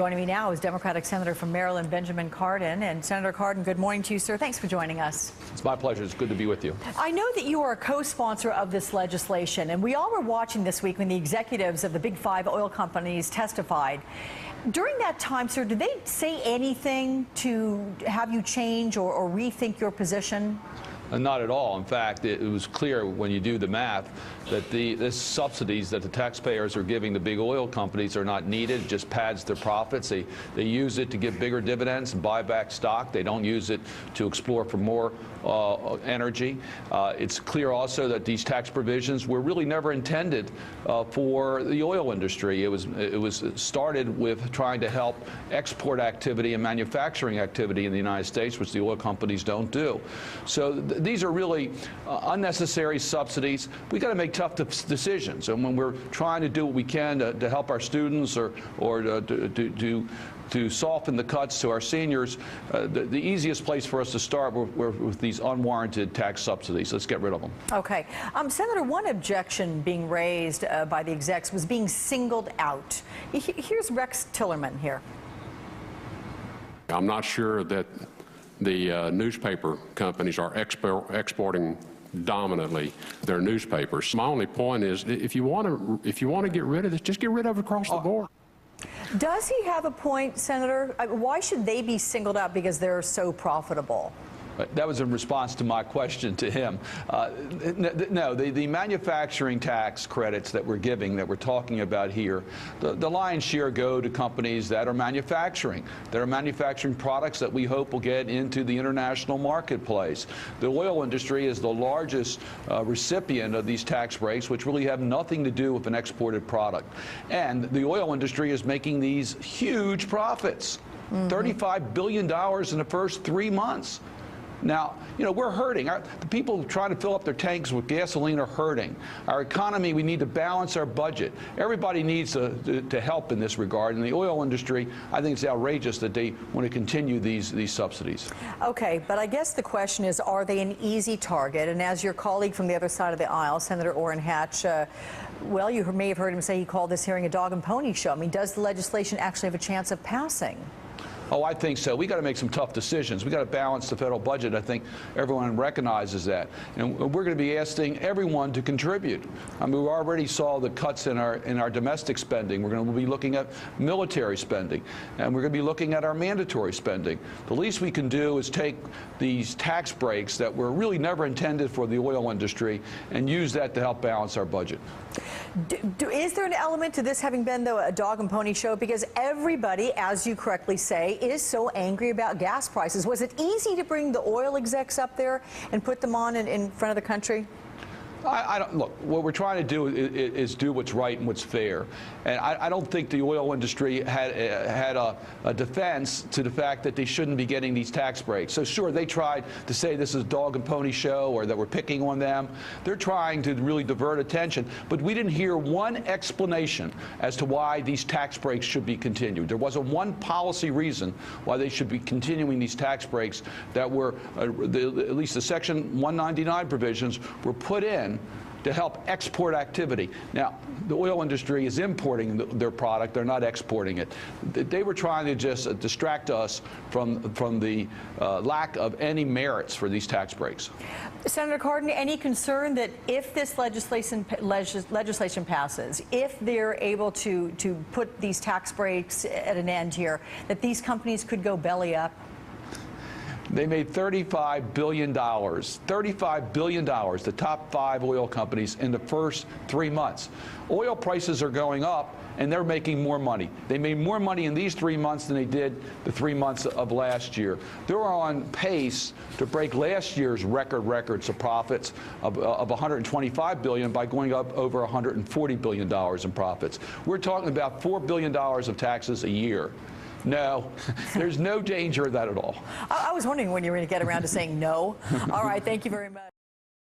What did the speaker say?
Joining me now is Democratic Senator from Maryland, Benjamin Cardin. And Senator Cardin, good morning to you, sir. Thanks for joining us. It's my pleasure. It's good to be with you. I know that you are a co-sponsor of this legislation, and we all were watching this week when the executives of the big five oil companies testified. During that time, sir, did they say anything to have you change or rethink your position? Not at all. In fact, it was clear when you do the math that the subsidies that the taxpayers are giving the big oil companies are not needed. It just pads their profits. They use it to give bigger dividends and buy back stock. They don't use it to explore for more energy. It's clear also that these tax provisions were really never intended for the oil industry. It was started with trying to help export activity and manufacturing activity in the United States, which the oil companies don't do. So these are really unnecessary subsidies. We got to make tough decisions, and when we're trying to do what we can to help our students or to soften the cuts to our seniors, the easiest place for us to start were with these unwarranted tax subsidies. Let's get rid of them. Okay. Senator, one objection being raised by the execs was being singled out. Here's Rex Tillerman here. I'm not sure that the newspaper companies are exporting dominantly their newspapers. My only point is, if you want to get rid of this, just get rid of it across the board. Does he have a point, Senator? Why should they be singled out because they're so profitable? That was in response to my question to him. No, the manufacturing tax credits that we're giving, that we're talking about here, the lion's share go to companies that are manufacturing products that we hope will get into the international marketplace. The oil industry is the largest recipient of these tax breaks, which really have nothing to do with an exported product. And the oil industry is making these huge profits, $35 billion in the first 3 months. Now, you know, we're hurting. The people trying to fill up their tanks with gasoline are hurting. Our economy, we need to balance our budget. Everybody needs to help in this regard. And the oil industry, I think it's outrageous that they want to continue these subsidies. Okay, but I guess the question is, are they an easy target? And as your colleague from the other side of the aisle, Senator Orrin Hatch, well, you may have heard him say he called this hearing a dog and pony show. I mean, does the legislation actually have a chance of passing? Oh, I think so. We got to make some tough decisions. We got to balance the federal budget. I think everyone recognizes that, and we're going to be asking everyone to contribute. I mean, we already saw the cuts in our domestic spending. We're going to be looking at military spending, and we're going to be looking at our mandatory spending. The least we can do is take these tax breaks that were really never intended for the oil industry and use that to help balance our budget. Is there an element to this having been, though, a dog and pony show? Because everybody, as you correctly say, is so angry about gas prices. Was it easy to bring the oil execs up there and put them on in front of the country? I don't, look, what we're trying to do is do what's right and what's fair. And I don't think the oil industry had a defense to the fact that they shouldn't be getting these tax breaks. So sure, they tried to say this is a dog and pony show or that we're picking on them. They're trying to really divert attention. But we didn't hear one explanation as to why these tax breaks should be continued. There wasn't one policy reason why they should be continuing these tax breaks that were, at least the Section 199 provisions, were put in to help export activity. Now, the oil industry is importing their product. They're not exporting it. They were trying to just distract us from the lack of any merits for these tax breaks. Senator Cardin, any concern that if this legislation passes, if they're able to put these tax breaks at an end here, that these companies could go belly up? They made $35 billion, $35 billion, the top 5 oil companies in the first 3 months. Oil prices are going up, and they're making more money. They made more money in these 3 months than they did the 3 months of last year. They're on pace to break last year's records of profits of $125 billion by going up over $140 billion in profits. We're talking about $4 billion of taxes a year. No, there's no danger of that at all. I was wondering when you were going to get around to saying no. All right, thank you very much.